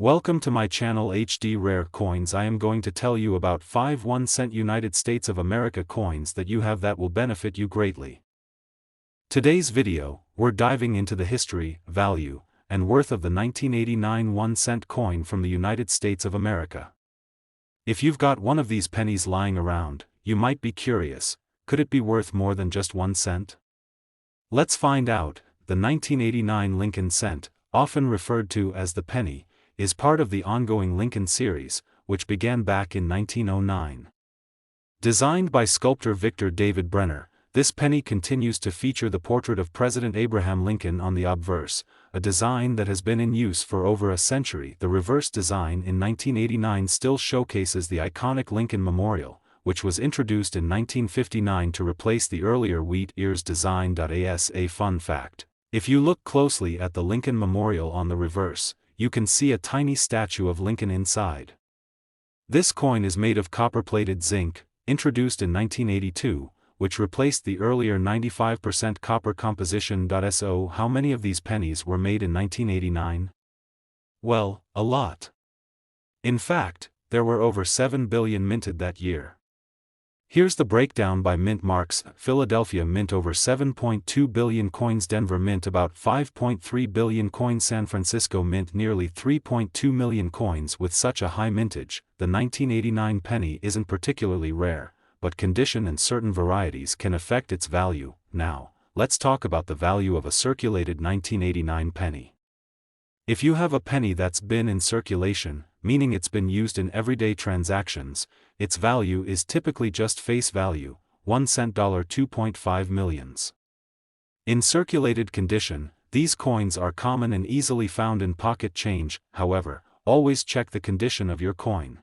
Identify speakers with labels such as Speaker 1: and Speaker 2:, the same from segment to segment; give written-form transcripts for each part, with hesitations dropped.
Speaker 1: Welcome to my channel HD Rare Coins. I am going to tell you about 5 1-cent United States of America coins that you have that will benefit you greatly. Today's video, we're diving into the history, value, and worth of the 1989 1-cent coin from the United States of America. If you've got one of these pennies lying around, you might be curious, could it be worth more than just 1 cent? Let's find out. The 1989 Lincoln cent, often referred to as the penny, is part of the ongoing Lincoln series, which began back in 1909. Designed by sculptor Victor David Brenner, this penny continues to feature the portrait of President Abraham Lincoln on the obverse, a design that has been in use for over a century. The reverse design in 1989 still showcases the iconic Lincoln Memorial, which was introduced in 1959 to replace the earlier wheat ears design. As a fun fact, if you look closely at the Lincoln Memorial on the reverse, you can see a tiny statue of Lincoln inside. This coin is made of copper-plated zinc, introduced in 1982, which replaced the earlier 95% copper composition. So how many of these pennies were made in 1989? Well, a lot. In fact, there were over 7 billion minted that year. Here's the breakdown by mint marks. Philadelphia mint over 7.2 billion coins. Denver mint about 5.3 billion coins. San Francisco mint nearly 3.2 million coins. With such a high mintage, the 1989 penny isn't particularly rare, but condition and certain varieties can affect its value. Now, let's talk about the value of a circulated 1989 penny. If you have a penny that's been in circulation, meaning it's been used in everyday transactions, its value is typically just face value, 1 cent. $2.5 millions. In circulated condition, these coins are common and easily found in pocket change. However, always check the condition of your coin.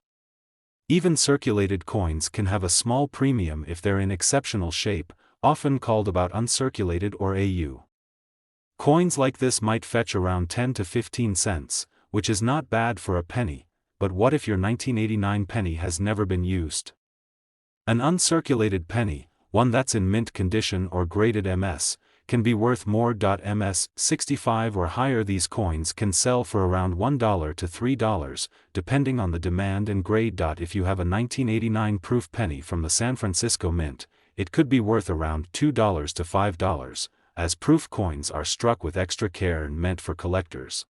Speaker 1: Even circulated coins can have a small premium if they're in exceptional shape, often called about uncirculated or AU. Coins like this might fetch around 10 to 15 cents, which is not bad for a penny, but what if your 1989 penny has never been used? An uncirculated penny, one that's in mint condition or graded MS, can be worth more. MS 65 or higher. These coins can sell for around $1 to $3, depending on the demand and grade. If you have a 1989 proof penny from the San Francisco Mint, it could be worth around $2 to $5, as proof coins are struck with extra care and meant for collectors.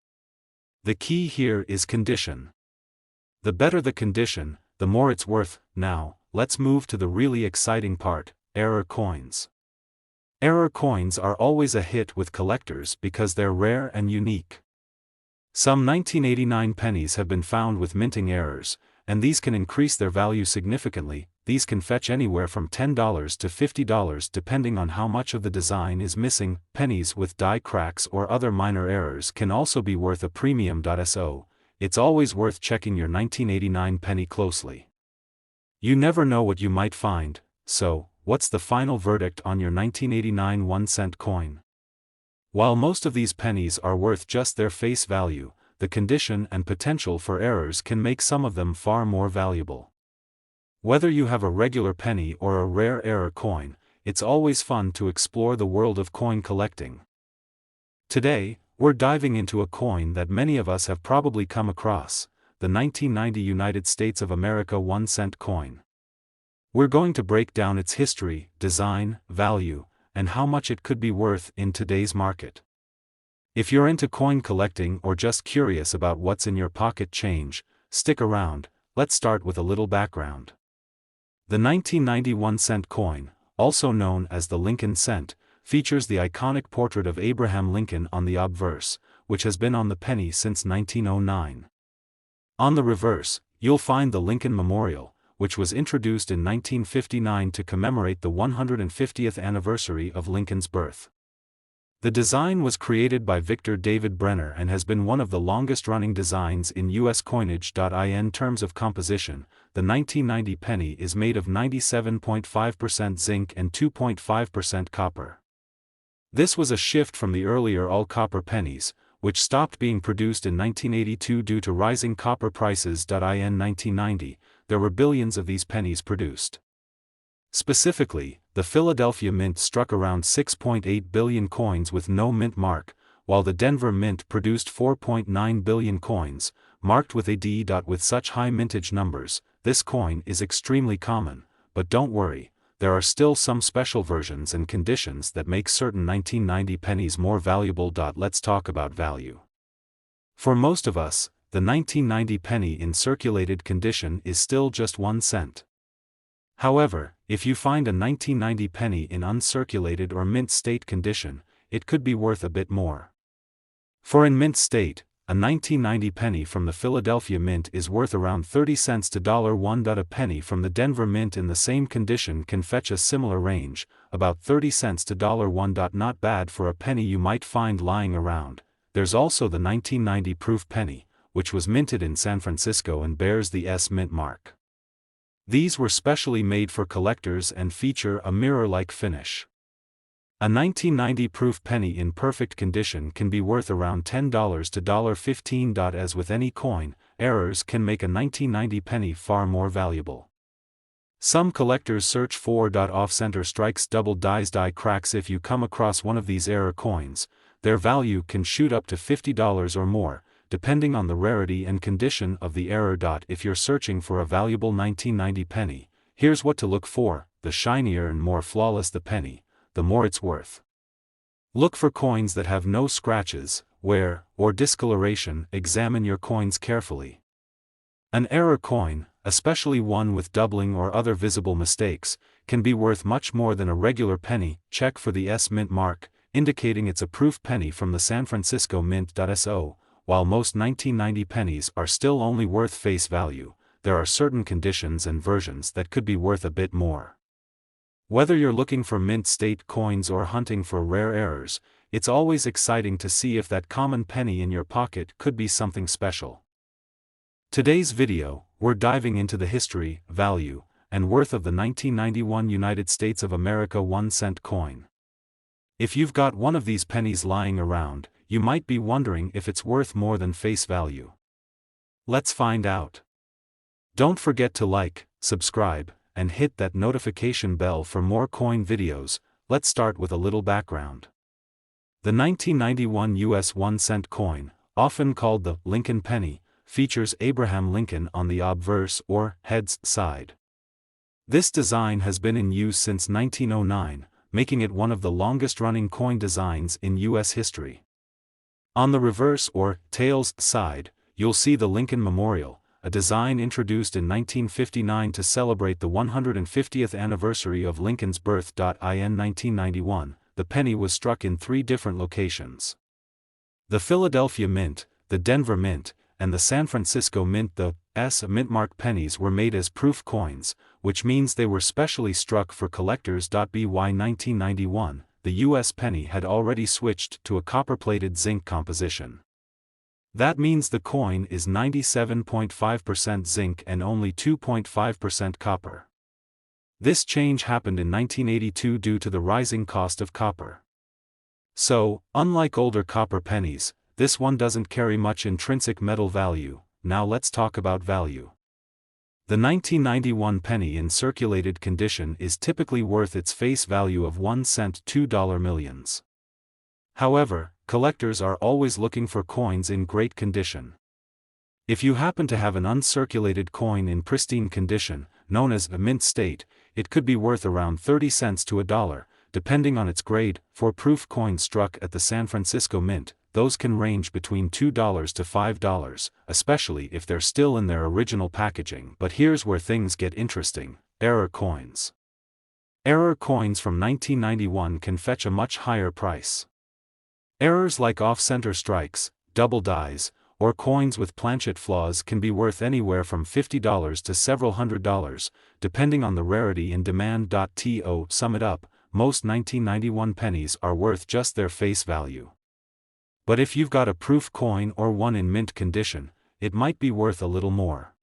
Speaker 1: The key here is condition. The better the condition, the more it's worth. Now, let's move to the really exciting part: error coins. Error coins are always a hit with collectors because they're rare and unique. Some 1989 pennies have been found with minting errors, and these can increase their value significantly. These can fetch anywhere from $10 to $50 depending on how much of the design is missing. Pennies with die cracks or other minor errors can also be worth a premium. So, it's always worth checking your 1989 penny closely. You never know what you might find. So, what's the final verdict on your 1989 1-cent coin? While most of these pennies are worth just their face value, the condition and potential for errors can make some of them far more valuable. Whether you have a regular penny or a rare error coin, it's always fun to explore the world of coin collecting. Today, we're diving into a coin that many of us have probably come across, the 1990 United States of America 1-cent coin. We're going to break down its history, design, value, and how much it could be worth in today's market. If you're into coin collecting or just curious about what's in your pocket change, stick around. Let's start with a little background. The 1990 1-cent coin, also known as the Lincoln cent, features the iconic portrait of Abraham Lincoln on the obverse, which has been on the penny since 1909. On the reverse, you'll find the Lincoln Memorial, which was introduced in 1959 to commemorate the 150th anniversary of Lincoln's birth. The design was created by Victor David Brenner and has been one of the longest-running designs in U.S. coinage. In terms of composition, the 1990 penny is made of 97.5% zinc and 2.5% copper. This was a shift from the earlier all-copper pennies, which stopped being produced in 1982 due to rising copper prices. In 1990, there were billions of these pennies produced. Specifically, the Philadelphia Mint struck around 6.8 billion coins with no mint mark, while the Denver Mint produced 4.9 billion coins, marked with a D. With such high mintage numbers, this coin is extremely common, but don't worry, there are still some special versions and conditions that make certain 1990 pennies more valuable. Let's talk about value. For most of us, the 1990 penny in circulated condition is still just 1 cent. However, if you find a 1990 penny in uncirculated or mint state condition, it could be worth a bit more. For in mint state, a 1990 penny from the Philadelphia Mint is worth around 30 cents to $1. A penny from the Denver Mint in the same condition can fetch a similar range, about 30 cents to $1. Not bad for a penny you might find lying around. There's also the 1990 proof penny, which was minted in San Francisco and bears the S Mint mark. These were specially made for collectors and feature a mirror-like finish. A 1990 proof penny in perfect condition can be worth around $10 to $15. As with any coin, errors can make a 1990 penny far more valuable. Some collectors search for off-center strikes, double dies, die cracks. If you come across one of these error coins, their value can shoot up to $50 or more, depending on the rarity and condition of the error. If you're searching for a valuable 1990 penny, here's what to look for: the shinier and more flawless the penny, the more it's worth. Look for coins that have no scratches, wear, or discoloration. Examine your coins carefully. An error coin, especially one with doubling or other visible mistakes, can be worth much more than a regular penny. Check for the S Mint mark, indicating it's a proof penny from the San Francisco Mint. So, while most 1990 pennies are still only worth face value, there are certain conditions and versions that could be worth a bit more. Whether you're looking for mint state coins or hunting for rare errors, it's always exciting to see if that common penny in your pocket could be something special. Today's video, we're diving into the history, value, and worth of the 1991 United States of America 1-cent coin. If you've got one of these pennies lying around, you might be wondering if it's worth more than face value. Let's find out. Don't forget to like, subscribe, and hit that notification bell for more coin videos. Let's start with a little background. The 1991 US 1-cent coin, often called the Lincoln penny, features Abraham Lincoln on the obverse or heads side. This design has been in use since 1909, making it one of the longest-running coin designs in US history. On the reverse or tails side, you'll see the Lincoln Memorial, a design introduced in 1959 to celebrate the 150th anniversary of Lincoln's birth. In 1991, the penny was struck in 3 different locations. The Philadelphia Mint, the Denver Mint, and the San Francisco Mint. The S Mint mark pennies were made as proof coins, which means they were specially struck for collectors. By 1991, the US penny had already switched to a copper-plated zinc composition. That means the coin is 97.5% zinc and only 2.5% copper. This change happened in 1982 due to the rising cost of copper. So, unlike older copper pennies, this one doesn't carry much intrinsic metal value. Now let's talk about value. The 1991 penny in circulated condition is typically worth its face value of 1 cent $2 millions. However, collectors are always looking for coins in great condition. If you happen to have an uncirculated coin in pristine condition, known as a mint state, it could be worth around 30 cents to $1, depending on its grade. For proof coins struck at the San Francisco Mint, those can range between $2 to $5, especially if they're still in their original packaging. But here's where things get interesting: error coins. Error coins from 1991 can fetch a much higher price. Errors like off-center strikes, double dies, or coins with planchet flaws can be worth anywhere from $50 to several $100s, depending on the rarity and demand. To sum it up, most 1991 pennies are worth just their face value. But if you've got a proof coin or one in mint condition, it might be worth a little more.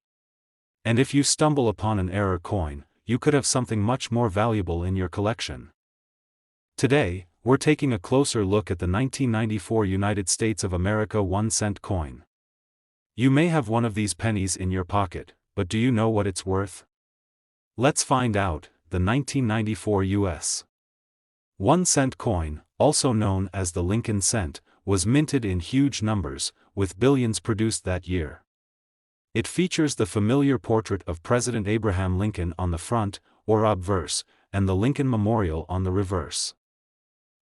Speaker 1: And if you stumble upon an error coin, you could have something much more valuable in your collection. Today, we're taking a closer look at the 1994 United States of America 1-cent coin. You may have one of these pennies in your pocket, but do you know what it's worth? Let's find out. The 1994 US 1-cent coin, also known as the Lincoln cent, was minted in huge numbers, with billions produced that year. It features the familiar portrait of President Abraham Lincoln on the front, or obverse, and the Lincoln Memorial on the reverse.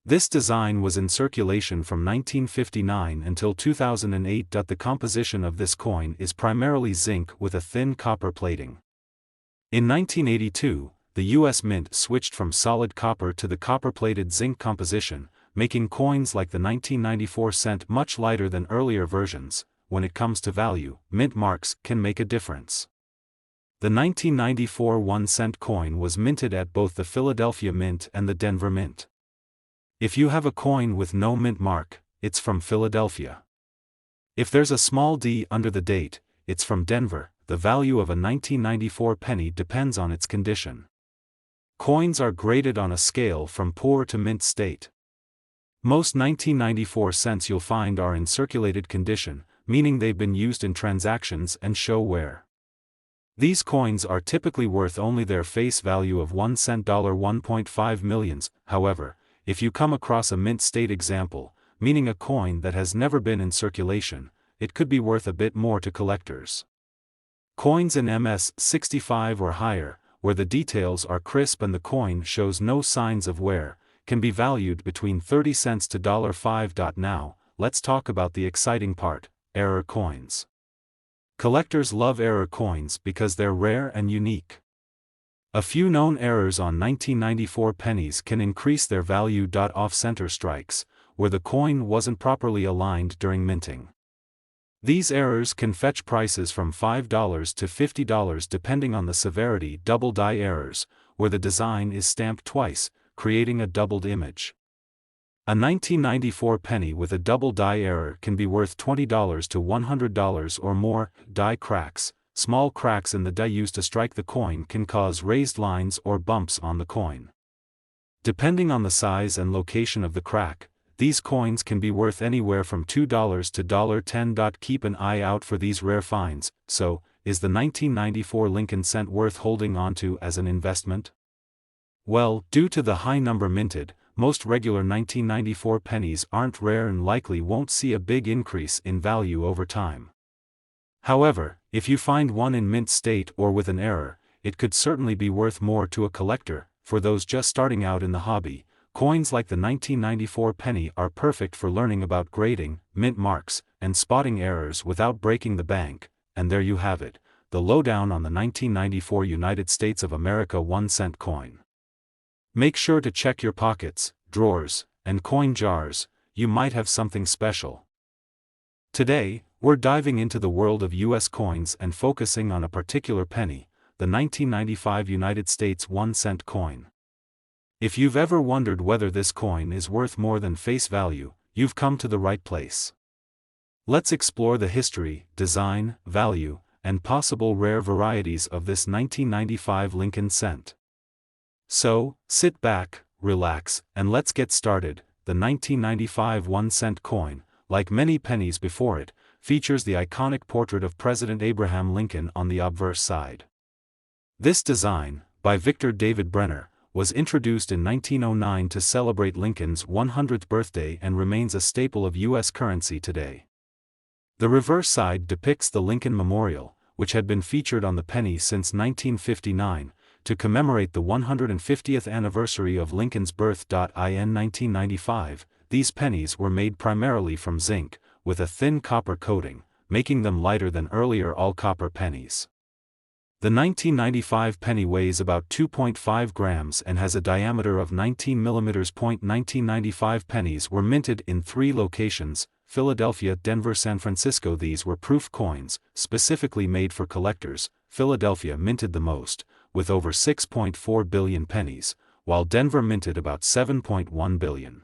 Speaker 1: This design was in circulation from 1959 until 2008. The composition of this coin is primarily zinc with a thin copper plating. In 1982, the U.S. Mint switched from solid copper to the copper-plated zinc composition, making coins like the 1994 cent much lighter than earlier versions. When it comes to value, mint marks can make a difference. The 1994 1-cent coin was minted at both the Philadelphia Mint and the Denver Mint. If you have a coin with no mint mark, it's from Philadelphia. If there's a small d under the date, it's from Denver. The value of a 1994 penny depends on its condition. Coins are graded on a scale from poor to mint state. Most 1994 cents you'll find are in circulated condition, meaning they've been used in transactions and show wear. These coins are typically worth only their face value of 1 cent. 1.5 millions. However, if you come across a mint state example, meaning a coin that has never been in circulation, it could be worth a bit more to collectors. Coins in MS 65 or higher, where the details are crisp and the coin shows no signs of wear, can be valued between 30 cents to $5. Now, let's talk about the exciting part: error coins. Collectors love error coins because they're rare and unique. A few known errors on 1994 pennies can increase their value. Off-center strikes, where the coin wasn't properly aligned during minting. These errors can fetch prices from $5 to $50 depending on the severity. Double die errors, where the design is stamped twice, creating a doubled image. A 1994 penny with a double die error can be worth $20 to $100 or more. Die cracks. Small cracks in the die used to strike the coin can cause raised lines or bumps on the coin. Depending on the size and location of the crack, these coins can be worth anywhere from $2 to $10. Keep an eye out for these rare finds. So, is the 1994 Lincoln cent worth holding onto as an investment? Well, due to the high number minted, most regular 1994 pennies aren't rare and likely won't see a big increase in value over time. However, if you find one in mint state or with an error, it could certainly be worth more to a collector. For those just starting out in the hobby, coins like the 1994 penny are perfect for learning about grading, mint marks, and spotting errors without breaking the bank. And there you have it, the lowdown on the 1994 United States of America 1-cent coin. Make sure to check your pockets, drawers, and coin jars. You might have something special. Today, we're diving into the world of U.S. coins and focusing on a particular penny, the 1995 United States 1-cent coin. If you've ever wondered whether this coin is worth more than face value, you've come to the right place. Let's explore the history, design, value, and possible rare varieties of this 1995 Lincoln cent. So, sit back, relax, and let's get started. The 1995 1-cent coin, like many pennies before it, features the iconic portrait of President Abraham Lincoln on the obverse side. This design, by Victor David Brenner, was introduced in 1909 to celebrate Lincoln's 100th birthday and remains a staple of U.S. currency today. The reverse side depicts the Lincoln Memorial, which had been featured on the penny since 1959, to commemorate the 150th anniversary of Lincoln's birth. In 1995, these pennies were made primarily from zinc, with a thin copper coating, making them lighter than earlier all-copper pennies. The 1995 penny weighs about 2.5 grams and has a diameter of 19 mm. 1995 pennies were minted in 3 locations: Philadelphia, Denver, San Francisco. These were proof coins, specifically made for collectors. Philadelphia minted the most, with over 6.4 billion pennies, while Denver minted about 7.1 billion.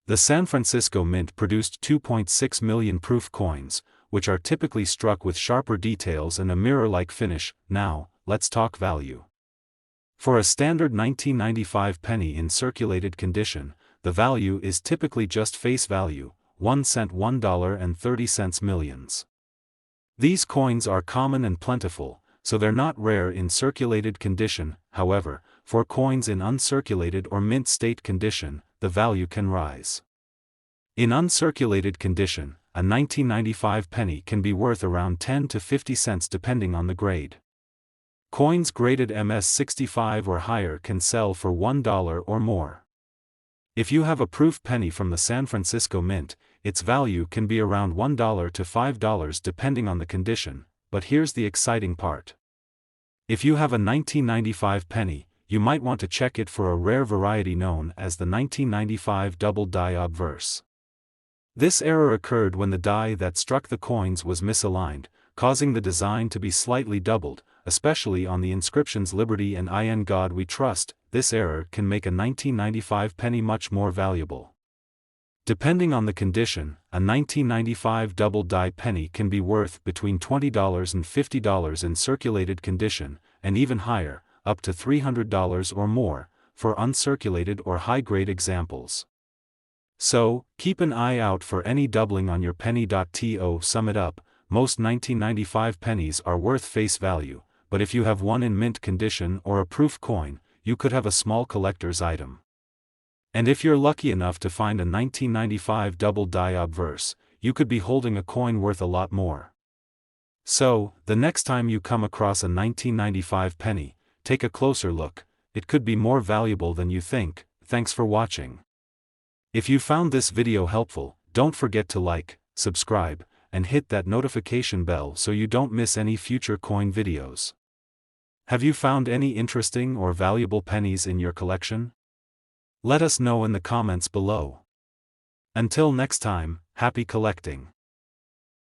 Speaker 1: The San Francisco Mint produced 2.6 million proof coins, which are typically struck with sharper details and a mirror-like finish. Now, let's talk value. For a standard 1995 penny in circulated condition, the value is typically just face value, 1 cent. $1.30 millions. These coins are common and plentiful, so they're not rare in circulated condition. However, for coins in uncirculated or mint state condition, the value can rise. In uncirculated condition, a a 1995 penny can be worth around 10 to 50 cents depending on the grade. Coins graded MS-65 or higher can sell for $1 or more. If you have a proof penny from the San Francisco Mint, its value can be around $1 to $5 depending on the condition, but here's the exciting part. If you have a 1995 penny, you might want to check it for a rare variety known as the 1995 double die obverse. This error occurred when the die that struck the coins was misaligned, causing the design to be slightly doubled, especially on the inscriptions Liberty and In God We Trust. This error can make a 1995 penny much more valuable. Depending on the condition, a 1995 double die penny can be worth between $20 and $50 in circulated condition, and even higher, up to $300 or more, for uncirculated or high-grade examples. So, keep an eye out for any doubling on your penny. To sum it up, most 1995 pennies are worth face value, but if you have one in mint condition or a proof coin, you could have a small collector's item. And if you're lucky enough to find a 1995 double die obverse, you could be holding a coin worth a lot more. So, the next time you come across a 1995 penny, take a closer look. It could be more valuable than you think. Thanks for watching. If you found this video helpful, don't forget to like, subscribe, and hit that notification bell so you don't miss any future coin videos. Have you found any interesting or valuable pennies in your collection? Let us know in the comments below. Until next time, happy collecting.